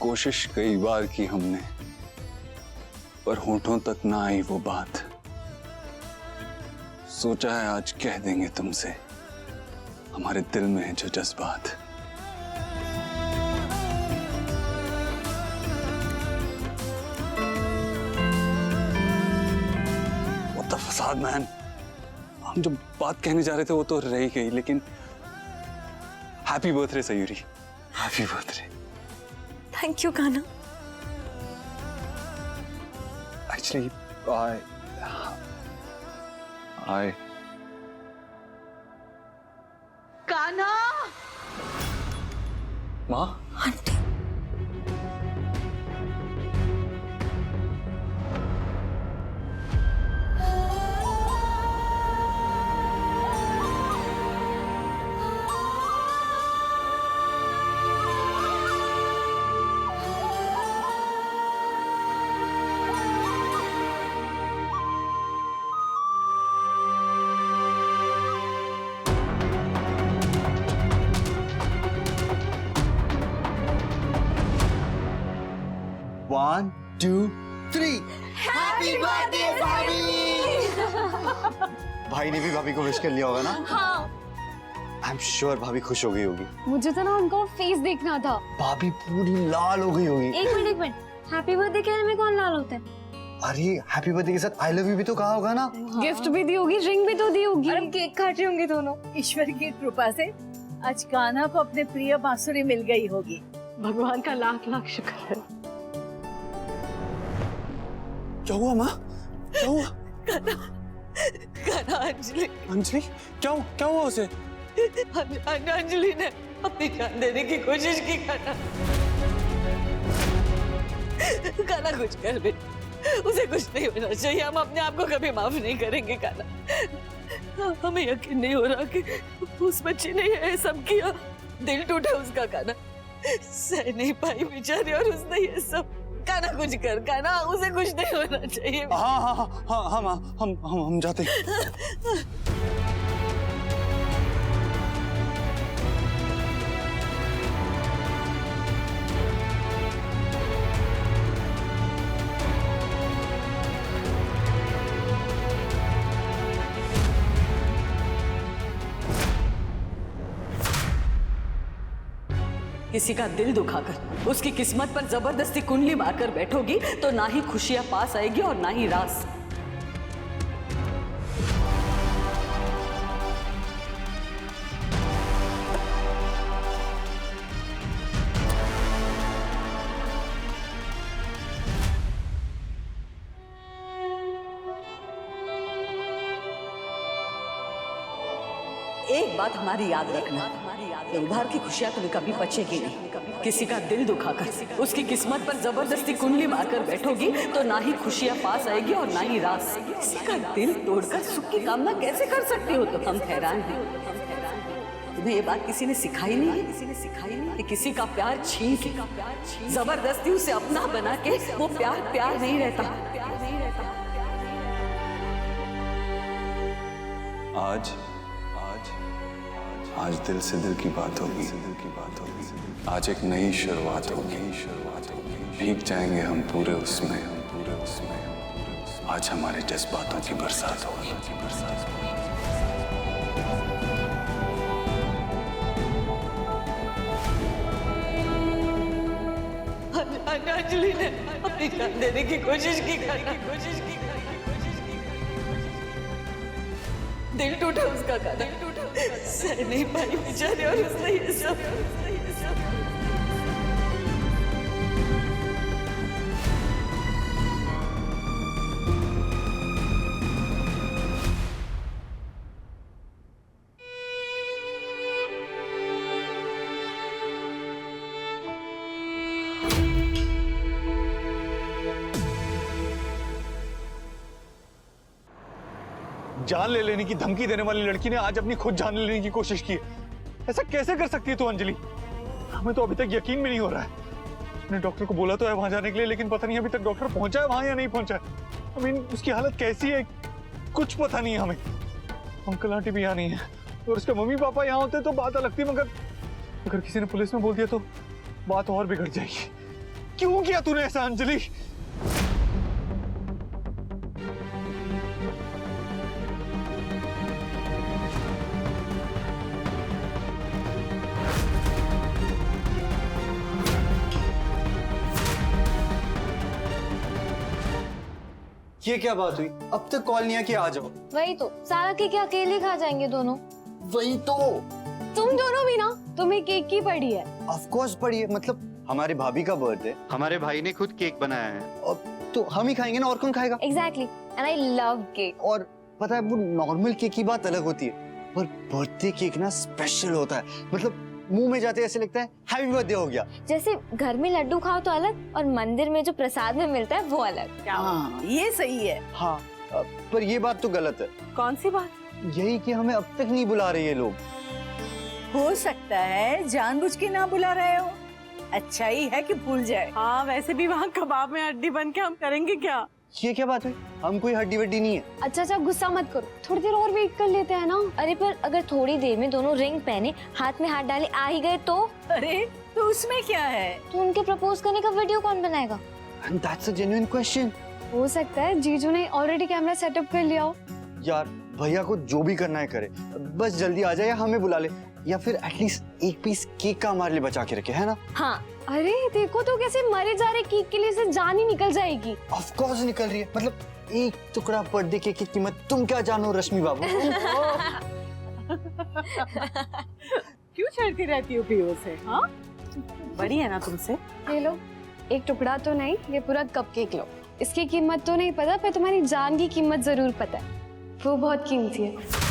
कोशिश कई बार की हमने, पर होठों तक ना आई वो बात। सोचा है आज कह देंगे तुमसे हमारे दिल में है जो जज्बात। वो तो फसाद मैन, हम जो बात कहने जा रहे थे वो तो रह ही गई, लेकिन happy birthday Sayuri, happy birthday. Thank you Kanha. Actually, I Kanha. माँ, aunty. One, two, three. Happy birthday भाभी। भाई ने भी भाभी को विश कर लिया होगा ना? हाँ। आई एम श्योर भाभी खुश हो गई होगी। मुझे तो ना उनका फेस देखना था। भाभी पूरी लाल हो गई होगी। एक मिनट, हैप्पी बर्थडे कहने में कौन लाल होता है? अरे हैप्पी बर्थडे के साथ आई लव यू भी तो कहा होगा ना? गिफ्ट भी दी होगी, रिंग भी तो दी होगी। और केक काट रहे होंगे दोनों। ईश्वर की कृपा से आज कान्हा को अपने प्रिय बांसुरी मिल गई होगी। भगवान का लाख लाख शुक्र है। क्या हुआ माँ? क्या हुआ? कान्हा, अंजलि, अंजलि, क्या हुआ उसे? अंजलि ने अपनी जान देने की कोशिश की। कान्हा कुछ कर बेटा, उसे कुछ नहीं होना चाहिए। हम अपने आप को कभी माफ नहीं करेंगे कान्हा। हमें यकीन नहीं हो रहा कि उस बच्ची ने ये सब किया। दिल टूटा उसका कान्हा, सह नहीं पाई बेचारी, और उसने ये सब। कान्हा कुछ कर, कान्हा उसे कुछ नहीं होना चाहिए। हाँ हाँ हाँ हाँ हाँ माँ, हम जाते हैं। किसी का दिल दुखाकर उसकी किस्मत पर जबरदस्ती कुंडली मारकर बैठोगी तो ना ही खुशियां पास आएगी और ना ही रास। एक बात हमारी याद रखना, उधार की खुशियां तुम्हें कभी बचेगी नहीं। किसी का दिल दुखाकर उसकी किस्मत पर जबरदस्ती कुंडली मारकर बैठोगी तो ना ही खुशियां पास आएगी और ना ही रास। किसी का दिल तोड़कर सुख की कामना कैसे कर सकती हो? तो हम हैरान हैं। तुम्हें ये बात किसी ने सिखाई नहीं है? किसी ने सिखाई नहीं कि किसी का प्यार छीन के जबरदस्ती उसे अपना बना के वो प्यार नहीं रहता। आज दिल से दिल की बात होगी। आज एक नई शुरुआत होगी। भीग जाएंगे हम पूरे उसमें। आज हमारे जज्बातों की बरसात होगी। बाद में अंजलि ने अपनी जान देने की कोशिश की। दिल टूटा उसका, सह नहीं पाई बेचारी, और उसने ये सब। जान ले लेने की धमकी देने वाली लड़की ने आज अपनी खुद जान लेने की कोशिश की। ऐसा कैसे कर सकती है तू अंजलि? हमें तो अभी तक यकीन भी नहीं हो रहा है। मैंने डॉक्टर को बोला तो है वहां जाने के लिए, लेकिन पता नहीं अभी तक डॉक्टर पहुंचा है वहां या नहीं पहुंचा है। I mean, उसकी हालत कैसी है कुछ पता नहीं है हमें। अंकल आंटी भी यहाँ नहीं है, और उसके मम्मी पापा यहाँ होते तो बात अलग थी, मगर अगर किसी ने पुलिस में बोल दिया तो बात और बिगड़ जाएगी। क्यों किया तूने ऐसा अंजलि? ये क्या बात हुई? अब तक कॉल नहीं किया, आ जाओ। वही तो, सारा केक अकेले खा जाएंगे दोनों। वही तो, तुम दोनों भी ना, तुम्हें केक की पड़ी है। ऑफ कोर्स पड़ी है, मतलब हमारी भाभी का बर्थडे, हमारे भाई ने खुद केक बनाया है। और तो हम ही खाएंगे ना, और कौन खाएगा? Exactly, and I love cake. और पता है, वो नॉर्मल केक की बात अलग होती है, पर बर्थडे केक ना स्पेशल होता है। मतलब मुंह में जाते ऐसे लगता है हैप्पी बर्थडे हो गया। जैसे घर में लड्डू खाओ तो अलग, और मंदिर में जो प्रसाद में मिलता है वो अलग। हाँ, ये सही है। हाँ, पर ये बात तो गलत है। कौन सी बात? यही कि हमें अब तक नहीं बुला रहे ये लोग। हो सकता है जानबूझ के ना बुला रहे हो। अच्छा ही है कि भूल जाए। हाँ, वैसे भी वहाँ कबाब में हड्डी बन के हम करेंगे क्या? ये क्या बात हुई? हम कोई हड्डी वड्डी नहीं है। अच्छा, गुस्सा मत करो, थोड़ी देर और वेट कर लेते हैं ना। अरे पर अगर थोड़ी देर में दोनों रिंग पहने, हाथ में हाथ डाले आ ही गए तो? अरे तो उसमें क्या है? तो उनके प्रपोज करने का वीडियो कौन बनाएगा? And that's a genuine question. हो सकता है जीजू ने ऑलरेडी कैमरा सेटअप कर लिया हो। यार भैया को जो भी करना है करे, बस जल्दी आ जाए या हमें बुला ले, या फिर एटलीस्ट एक पीस केक का हमारे लिए बचा के रखे, है ना? हाँ, अरे देखो तो कैसे मरे जा रहे केक के लिए से जान ही निकल जाएगी। ऑफ कोर्स निकल रही है, मतलब एक टुकड़ा बर्थडे केक की कीमत तुम क्या जानो रश्मि बाबू। क्यों छेड़ती रहती हो पीओ से? हाँ, बड़ी है ना तुमसे। ये लो, एक टुकड़ा तो नहीं, ये पूरा कपकेक लो। इसकी कीमत तो नहीं पता, पर तुम्हारी जान की कीमत जरूर पता है, वो बहुत कीमती है।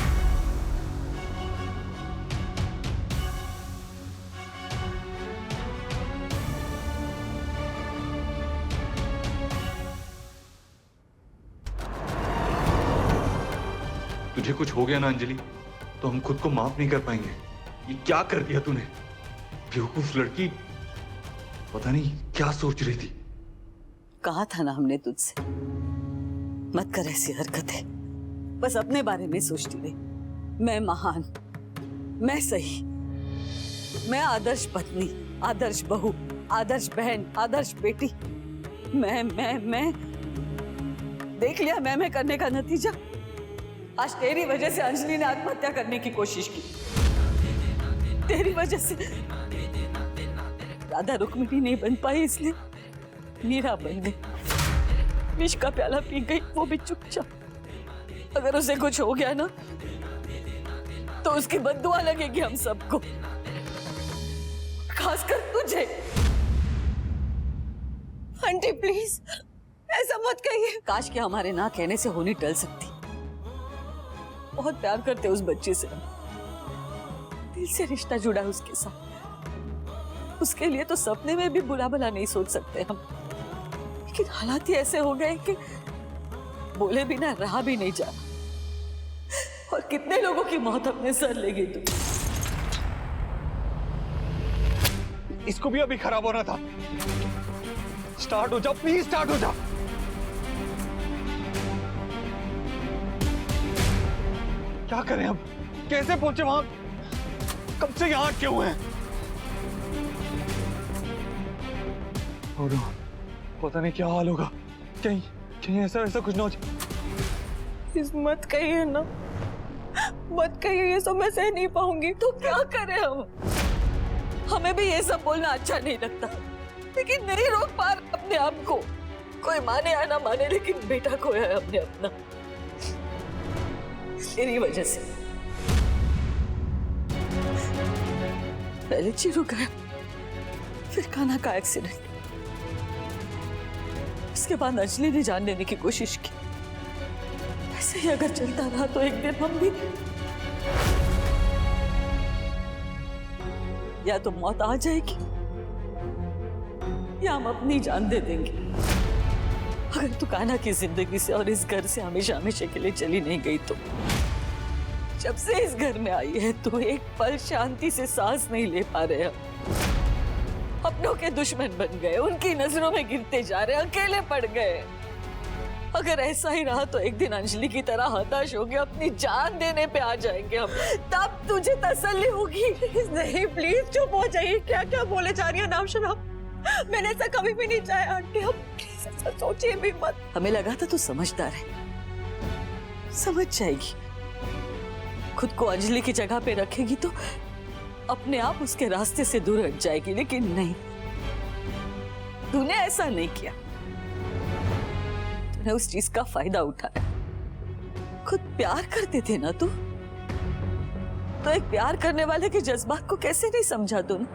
तुझे कुछ हो गया ना अंजलि, तो हम खुद को माफ नहीं कर पाएंगे। ये क्या कर दिया तूने? बेवकूफ लड़की, पता नहीं क्या सोच रही थी। कहा था ना हमने तुझसे, मत कर ऐसी हरकतें। बस अपने बारे में सोचती रही। मैं महान, मैं सही, मैं आदर्श पत्नी, आदर्श बहू, आदर्श बहन, आदर्श बेटी। मैं देख लिया मैं करने का नतीजा। आज तेरी वजह से अंजलि ने आत्महत्या करने की कोशिश की। तेरी वजह से राधा रुक्मिणी नहीं बन पाई, इसलिए मीरा बन गई। विष का प्याला पी गई, वो भी चुपचाप। अगर उसे कुछ हो गया ना, तो उसकी बद्दुआ लगेगी हम सबको, खासकर तुझे। आंटी प्लीज ऐसा मत कहिए। काश कि हमारे ना कहने से होनी टल सकती। बहुत प्यार करते उस बच्चे से, दिल से रिश्ता जुड़ा उसके साथ। उसके लिए तो सपने में भी बुरा भला नहीं सोच सकते हम, लेकिन हालात ही ऐसे हो गए कि बोले बिना रहा भी नहीं जा। और कितने लोगों की मौत अपने सर लेगी तू। इसको भी अभी खराब होना था। स्टार्ट हो जा प्लीज, स्टार्ट हो जा। क्या करें अब? कैसे पहुंचे वहां? कब से यहां अटके हुए हैं? और पता नहीं क्या हाल होगा। कहीं ऐसा कुछ ना हो जाए। इस मत कहिए ना, मत कहिए, ये सब मैं सह नहीं पाऊंगी। तो क्या करें हम? हमें भी ये सब बोलना अच्छा नहीं लगता, लेकिन नहीं रोक पा रहा अपने आप को। कोई माने या ना माने, लेकिन बेटा खोया है हमने अपना, तेरी वजह से। पहले चिरू गया, फिर कान्हा का एक्सीडेंट, इसके बाद अंजलि ने जान लेने की कोशिश की। ऐसे ही अगर चलता रहा तो एक दिन हम भी या तो मौत आ जाएगी या हम अपनी जान दे देंगे। अगर तू कान्हा की जिंदगी से और इस घर से हमेशा हमेशा के लिए चली नहीं गई तो जब से इस घर में आई है तो एक पल शांति से सांस नहीं ले पा रहे हम। अपनों के दुश्मन बन गए, उनकी नजरों में गिरते जा रहे, अकेले पड़ गए। अगर ऐसा ही रहा तो एक दिन अंजलि की तरह हताश होके अपनी जान देने पे आ जाएंगे हम, तब तुझे तसल्ली होगी। नहीं प्लीज चुप हो जाइए, क्या क्या बोले जा रही है नाम शराब। मैंने ऐसा कभी भी नहीं चाहा आंटी, अब प्लीज ऐसा सोचिए भी मत। हमें लगा था तू समझदार है, समझ जाएगी। खुद को अंजलि की जगह पे रखेगी तो अपने आप उसके रास्ते से दूर हट जाएगी, लेकिन नहीं, तूने ऐसा नहीं किया। तूने उस चीज का फायदा उठाया। खुद प्यार करते थे ना तू, तो एक प्यार करने वाले के जज्बात को कैसे नहीं समझा तूने?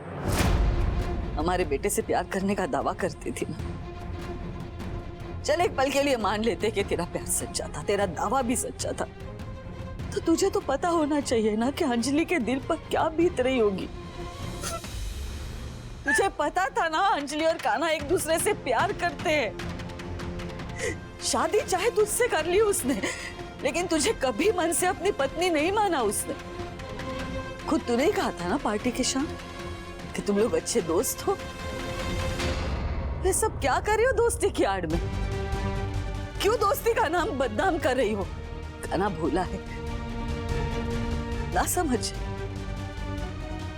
हमारे बेटे से प्यार करने का दावा करती थी ना। चल एक पल के लिए मान लेते कि तेरा प्यार सच्चा था, तेरा दावा भी सच्चा था, तो तुझे तो पता होना चाहिए ना कि अंजलि के दिल पर क्या बीत रही होगी। तुझे पता था ना अंजलि और कान्हा एक दूसरे से प्यार करते हैं। शादी चाहे तुझसे कर ली उसने, लेकिन तुझे कभी मन से अपनी पत्नी नहीं माना उसने। खुद तूने ही कहा था ना पार्टी के शाम कि तुम लोग अच्छे दोस्त हो। ये सब क्या कर रही हो दोस्ती की आड़ में? क्यों दोस्ती का नाम बदनाम कर रही हो? कान्हा भूला है ना, समझ।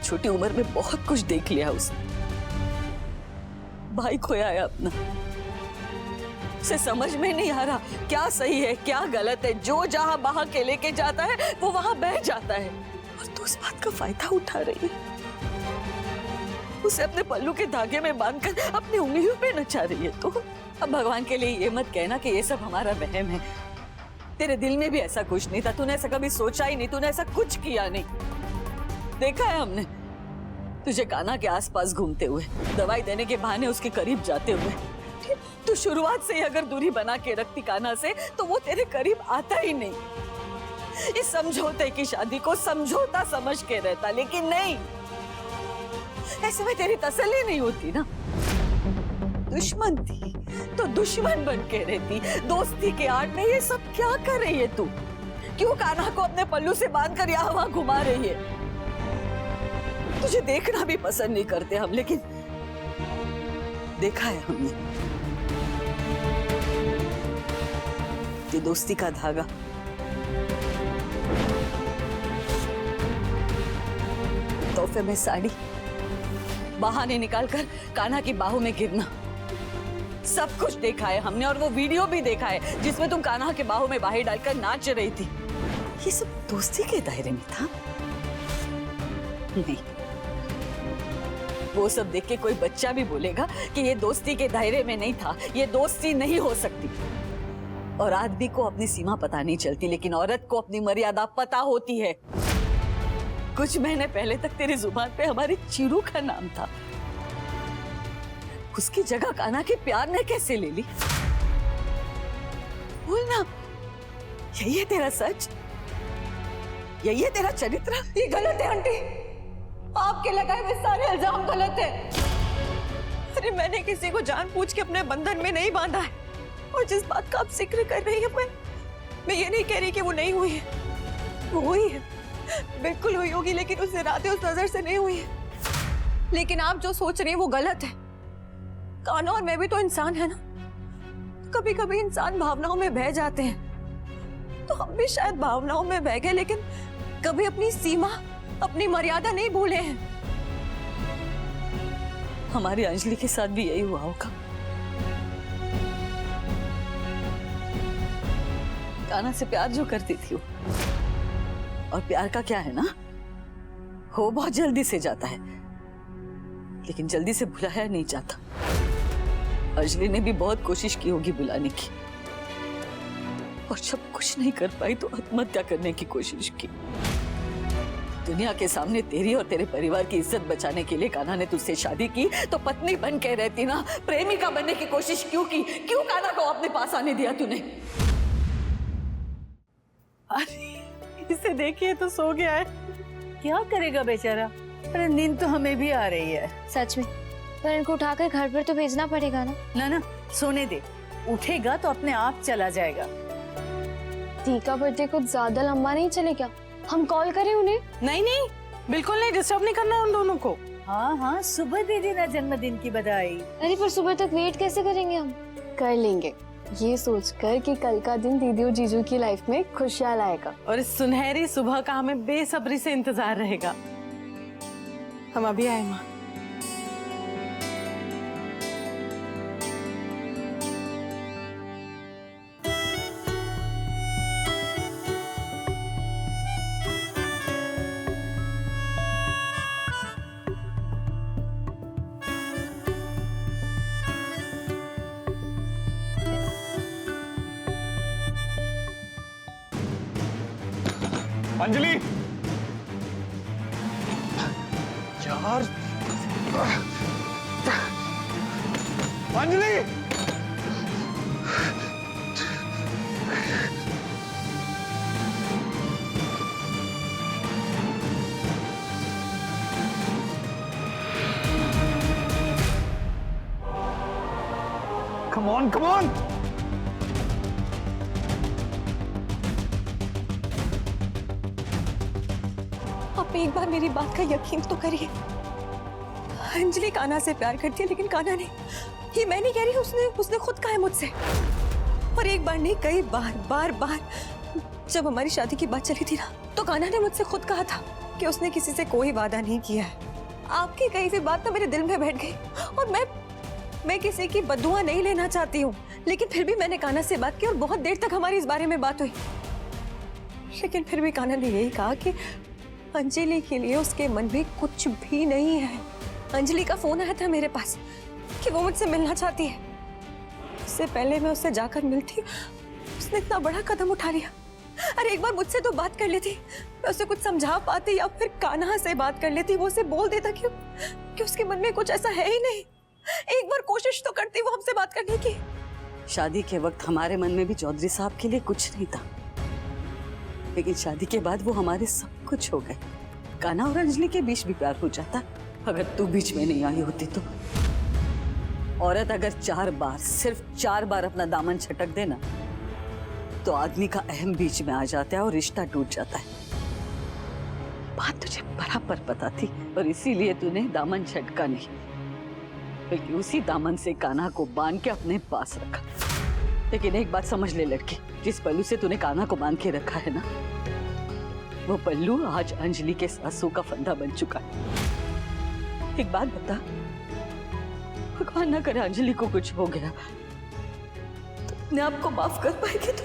छोटी उम्र में बहुत कुछ देख लिया उसने। भाई खोया है अपना, उसे समझ में नहीं आ रहा क्या सही है क्या गलत है। जो जहां बहा के लेके जाता है वो वहां बह जाता है, और तू उस बात का फायदा उठा रही है। उसे अपने पल्लू के धागे में बांधकर अपनी उंगलियों पे नचा रही है। तो अब भगवान के लिए ये मत कहना कि ये सब हमारा वहम है। तेरे दिल में भी ऐसा कुछ नहीं था, तूने ऐसा कभी सोचा ही नहीं, तूने ऐसा कुछ किया नहीं। देखा है हमने तुझे कान्हा के आसपास घूमते हुए, दवाई देने के बहाने उसके करीब जाते हुए। तू शुरुआत से ही अगर दूरी बना के रखती कान्हा से तो वो तेरे करीब आता ही नहीं। इस समझौते की शादी को समझौता समझ के रहता, लेकिन नहीं, ऐसे में तेरी तसल्ली नहीं होती ना। दुश्मन थी तो दुश्मन बन के रहती। दोस्ती के आड़ में ये सब क्या कर रही है तू? क्यों कान्हा को अपने पल्लू से बांधकर यहाँ वहां घुमा रही है? तुझे देखना भी पसंद नहीं करते हम, लेकिन देखा है हमने ये दोस्ती का धागा तोहफे में साड़ी, बहाने निकालकर कान्हा की बाहों में गिरना, सब कुछ देखा है हमने। और वो वीडियो भी देखा है जिसमें तुम कान्हा के बाहों में बाहें डालकर नाच रही थी। ये सब दोस्ती के दायरे में था? नहीं, वो सब देख के कोई बच्चा भी बोलेगा कि ये दोस्ती के दायरे में नहीं था, ये दोस्ती नहीं हो सकती। और आदमी को अपनी सीमा पता नहीं चलती, लेकिन औरत को अपनी मर्यादा पता होती है। कुछ महीने पहले तक तेरी जुबान पे हमारी चिरू का नाम था, उसकी जगह कान्हा के प्यार ने कैसे ले ली? बोल ना, यही है तेरा सच? यही है तेरा चरित्र? ये गलत है आंटी, आपके लगाए हुए सारे इल्जाम गलत है। अरे मैंने किसी को जानबूझ के अपने बंधन में नहीं बांधा है। और जिस बात का आप जिक्र कर रही है, मैं ये नहीं कह रही कि वो नहीं हुई है, वो हुई है, बिल्कुल हुई होगी, लेकिन उस इरादे उस नजर से नहीं हुई है। लेकिन आप जो सोच रही हैं वो गलत है। कान्हा और मैं भी तो इंसान है ना, कभी कभी इंसान भावनाओं में बह जाते हैं। तो हम भी शायद भावनाओं में बह गए, लेकिन कभी अपनी सीमा अपनी मर्यादा नहीं भूले हैं। हमारी अंजलि के साथ भी यही हुआ होगा। कान्हा से प्यार जो करती थी वो, और प्यार का क्या है ना, हो बहुत जल्दी से जाता है, लेकिन जल्दी से भुलाया नहीं जाता। अंजलि ने भी बहुत कोशिश की होगी बुलाने की, और जब कुछ नहीं कर पाई तो आत्महत्या करने की कोशिश की। दुनिया के सामने तेरी और तेरे परिवार की इज्जत बचाने के लिए कान्हा ने तुझसे शादी की, तो पत्नी बन के रहती ना, प्रेमिका बनने की कोशिश क्यों की? क्यों कान्हा को अपने पास आने दिया तूने? अरे इसे देखिए तो सो गया है, क्या करेगा बेचारा। अरे नींद तो हमें भी आ रही है। सच में, पर इनको उठाकर घर पर तो भेजना पड़ेगा ना। ना ना, सोने दे, उठेगा तो अपने आप चला जाएगा। दी का बर्थडे कुछ ज्यादा लंबा नहीं चलेगा, हम कॉल करें उन्हें? नहीं नहीं, बिल्कुल नहीं, डिस्टर्ब नहीं करना उन दोनों को। हाँ हाँ, सुबह दे देना जन्मदिन की बधाई। अरे पर सुबह तक वेट कैसे करेंगे हम? कर लेंगे, ये सोचकर कि कल का दिन दीदी और जीजू की लाइफ में खुशियां लाएगा। और इस सुनहरी सुबह का हमें बेसब्री से इंतजार रहेगा। हम अभी आए माँ। अंजलि यार, Anjali come on come on. आप एक बार मेरी बात का यकीन तो करिए। अंजलि कान्हा से प्यार करती है, लेकिन कान्हा ने, ये मैं नहीं कह रही, उसने खुद कहा है मुझसे। और एक बार नहीं, कई बार जब हमारी शादी की बात चली थी ना, तो कान्हा ने मुझसे खुद कहा था कि उसने किसी से कोई वादा नहीं किया है। आपकी कही हुई बात तो मेरे दिल में बैठ गई, और मैं किसी की बद्दुआ नहीं लेना चाहती हूँ, लेकिन फिर भी मैंने कान्हा से बात की और बहुत देर तक हमारी इस बारे में बात हुई। लेकिन फिर भी कान्हा ने यही कहा कि अंजलि के लिए उसके मन में कुछ भी नहीं है। अंजलि का फोन आया था मेरे पास कि वो मुझसे मिलना चाहती है। इससे पहले मैं उससे जाकर मिलती, उसने इतना बड़ा कदम उठा लिया। अरे एक बार मुझसे तो बात कर लेती, मैं उसे कुछ समझा पाती, या फिर कान्हा से बात कर लेती, वो उसे बोल देता कि उसके मन में कुछ ऐसा है ही नहीं। एक बार कोशिश तो करती वो हमसे बात करने की। शादी के वक्त हमारे मन में भी चौधरी साहब के लिए कुछ नहीं था, लेकिन शादी के बाद वो हमारे सब कुछ हो गए। कान्हा और अंजलि के बीच भी प्यार हो जाता अगर तू बीच में नहीं आई होती तो। औरत अगर 4 बार, सिर्फ 4 बार अपना दामन छटक देना, तो आदमी का अहम बीच में आ जाता है और रिश्ता टूट जाता है। बात तुझे बराबर पता थी, और इसीलिए तूने दामन छटका नहीं, बल्कि उसी दामन से कान्हा को बांध के अपने पास रखा। लेकिन एक बात समझ ले लड़की, जिस पल्लू से तूने कान्हा को बांध के रखा है ना, वो पल्लू आज अंजलि के सासू का फंदा बन चुका है। एक बात बता, भगवान ना करे अंजलि को कुछ हो गया तो अपने आप को माफ कर पाएगी तू?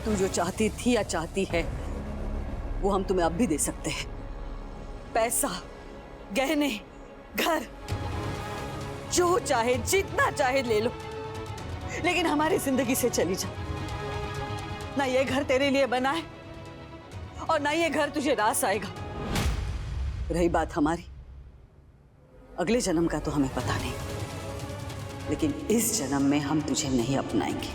तू जो चाहती थी या चाहती है वो हम तुम्हें अब भी दे सकते हैं। पैसा, गहने, घर, जो चाहे जितना चाहे ले लो, लेकिन हमारी जिंदगी से चली जा। ना ये घर तेरे लिए बना है और ना ये घर तुझे रास आएगा। रही बात हमारी, अगले जन्म का तो हमें पता नहीं, लेकिन इस जन्म में हम तुझे नहीं अपनाएंगे।